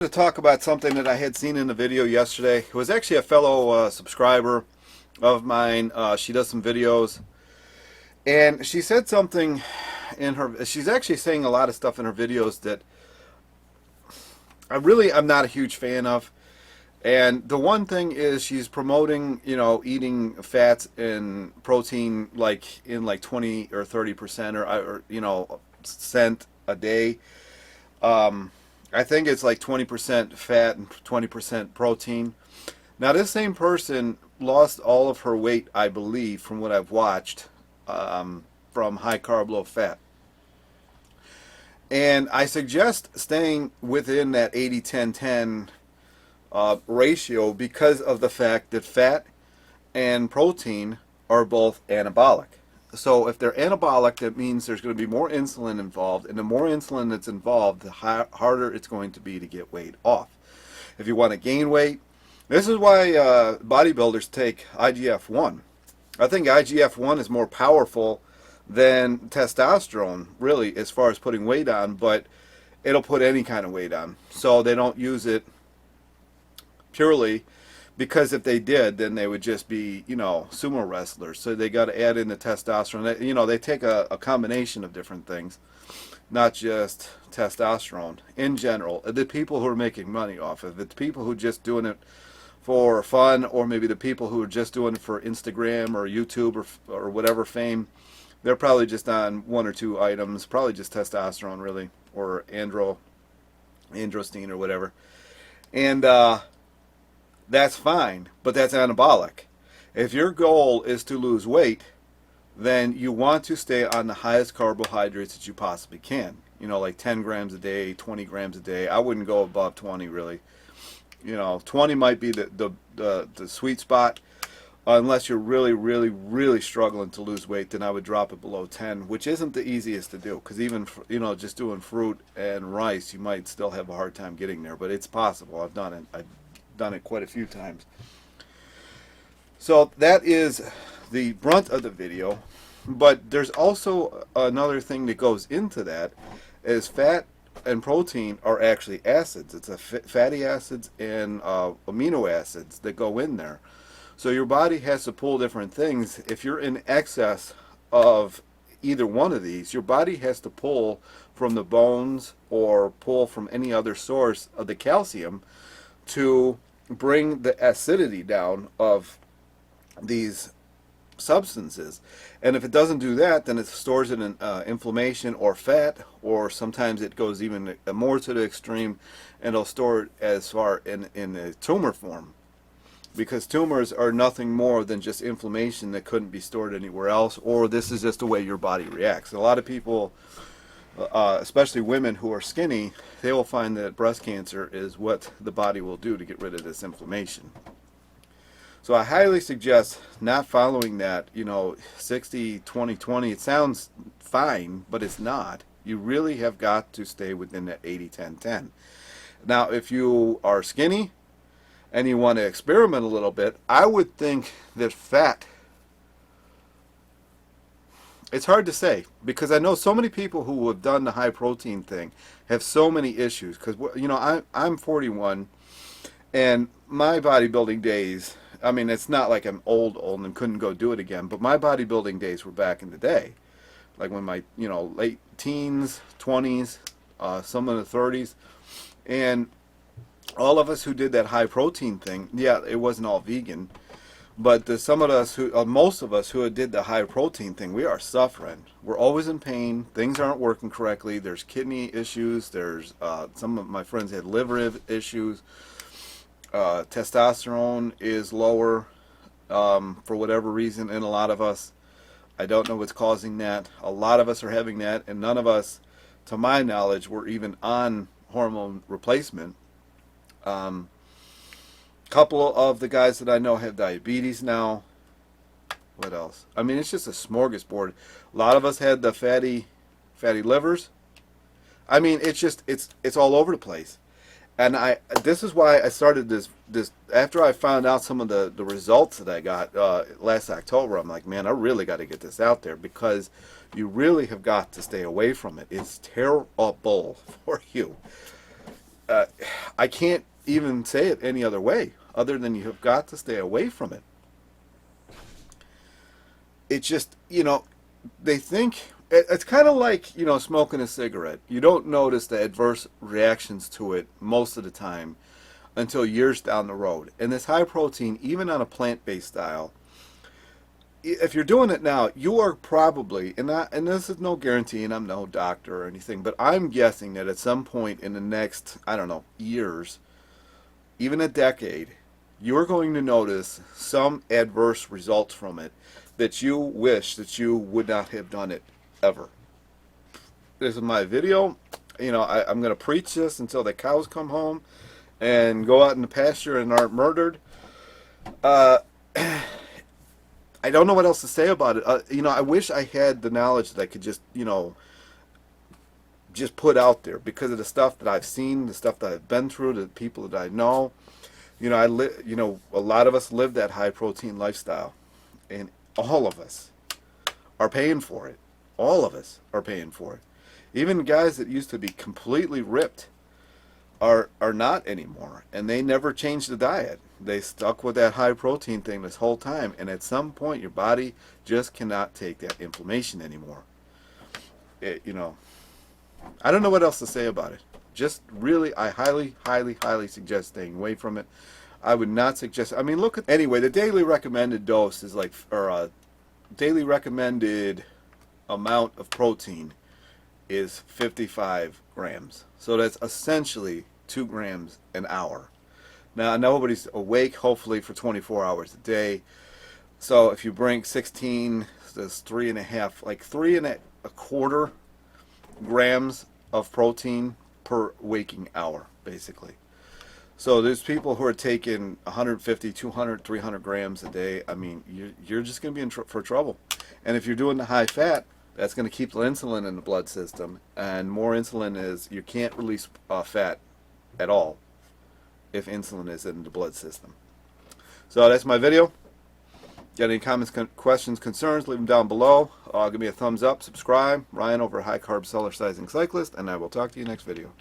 To talk about something that I had seen in the video yesterday. It was actually a fellow subscriber of mine. She does some videos, and she said something in her. She's actually saying a lot of stuff in her videos that I'm not a huge fan of. And the one thing is she's promoting, eating fats and protein like in like 20 or 30% or cent a day. Um, I think it's like 20% fat and 20% protein. Now, this same person lost all of her weight, I believe, from what I've watched, from high carb, low fat. And I suggest staying within that 80-10-10 ratio because of the fact that fat and protein are both anabolic. So if they're anabolic, that means there's going to be more insulin involved, and the more insulin that's involved, the harder it's going to be to get weight off. If you want to gain weight, this is why bodybuilders take IGF-1. I think IGF-1 is more powerful than testosterone, really, as far as putting weight on, but it'll put any kind of weight on. So they don't use it purely because if they did, then they would just be, sumo wrestlers. So they got to add in the testosterone. They take a combination of different things, not just testosterone. In general, the people who are making money off of it, the people who are just doing it for fun, or maybe the people who are just doing it for Instagram or YouTube or whatever fame, they're probably just on one or two items, probably just testosterone really, or androstenedione or whatever. And that's fine, but that's anabolic. If your goal is to lose weight, then you want to stay on the highest carbohydrates that you possibly can. Like 10 grams a day, 20 grams a day. I wouldn't go above 20 really. 20 might be the sweet spot. Unless you're really, really, really struggling to lose weight, then I would drop it below 10, which isn't the easiest to do. Because even, just doing fruit and rice, you might still have a hard time getting there. But it's possible. I've done it quite a few times. So that is the brunt of the video. But there's also another thing that goes into that, is fat and protein are actually acids. It's fatty acids and amino acids that go in there. So your body has to pull different things. If you're in excess of either one of these, your body has to pull from the bones or pull from any other source of the calcium to bring the acidity down of these substances. And if it doesn't do that, then it stores it in inflammation or fat, or sometimes it goes even more to the extreme, and it'll store it as far in a tumor form. Because tumors are nothing more than just inflammation that couldn't be stored anywhere else, or this is just the way your body reacts. A lot of people, especially women who are skinny, they will find that breast cancer is what the body will do to get rid of this inflammation. So I highly suggest not following that, 60, 20, 20. It sounds fine, but it's not. You really have got to stay within that 80-10-10. Now, if you are skinny and you want to experiment a little bit, I would think that fat, it's hard to say, because I know so many people who have done the high protein thing have so many issues. Because, I'm 41, and my bodybuilding days, I mean, it's not like I'm old and couldn't go do it again, but my bodybuilding days were back in the day. Like when my, late teens, 20s, some in the 30s. And all of us who did that high protein thing, yeah, it wasn't all vegan, but most of us who did the high protein thing, we are suffering. We're always in pain. Things aren't working correctly. There's kidney issues. There's some of my friends had liver issues. Testosterone is lower for whatever reason in a lot of us. I don't know what's causing that. A lot of us are having that, and none of us, to my knowledge, were even on hormone replacement. Couple of the guys that I know have diabetes now. What else? I mean, it's just a smorgasbord. A lot of us had the fatty livers. I mean, it's all over the place. And this is why I started this after I found out some of the results that I got last October. I'm like, man, I really got to get this out there, because you really have got to stay away from it. It's terrible for you. uh, I can't even say it any other way other than you have got to stay away from it. It's just, they think it's kind of like, smoking a cigarette. You don't notice the adverse reactions to it most of the time until years down the road. And this high protein, even on a plant-based style, if you're doing it now, you are probably, and this is no guarantee, and I'm no doctor or anything, but I'm guessing that at some point in the next, I don't know, years, even a decade, you're going to notice some adverse results from it that you wish that you would not have done it ever. This is my video. I'm going to preach this until the cows come home and go out in the pasture and aren't murdered. I don't know what else to say about it. I wish I had the knowledge that I could just put out there because of the stuff that I've seen, the stuff that I've been through, the people that I know. A lot of us live that high protein lifestyle, and all of us are paying for it. All of us are paying for it. Even guys that used to be completely ripped are not anymore, and they never changed the diet. They stuck with that high protein thing this whole time, and at some point your body just cannot take that inflammation anymore. I don't know what else to say about it. Just really, I highly, highly, highly suggest staying away from it. I would not suggest, look at, anyway, the daily recommended dose is daily recommended amount of protein is 55 grams. So that's essentially 2 grams an hour. Now, nobody's awake, hopefully, for 24 hours a day. So if you bring 16, that's 3.5, like 3.25 grams of protein per waking hour, basically. So there's people who are taking 150, 200, 300 grams a day. You're just going to be for trouble. And if you're doing the high fat, that's going to keep the insulin in the blood system. And more insulin you can't release fat at all if insulin is in the blood system. So that's my video. Got any comments, questions, concerns, leave them down below. Give me a thumbs up, subscribe. Ryan over High Carb Seller Sizing Cyclist, and I will talk to you next video.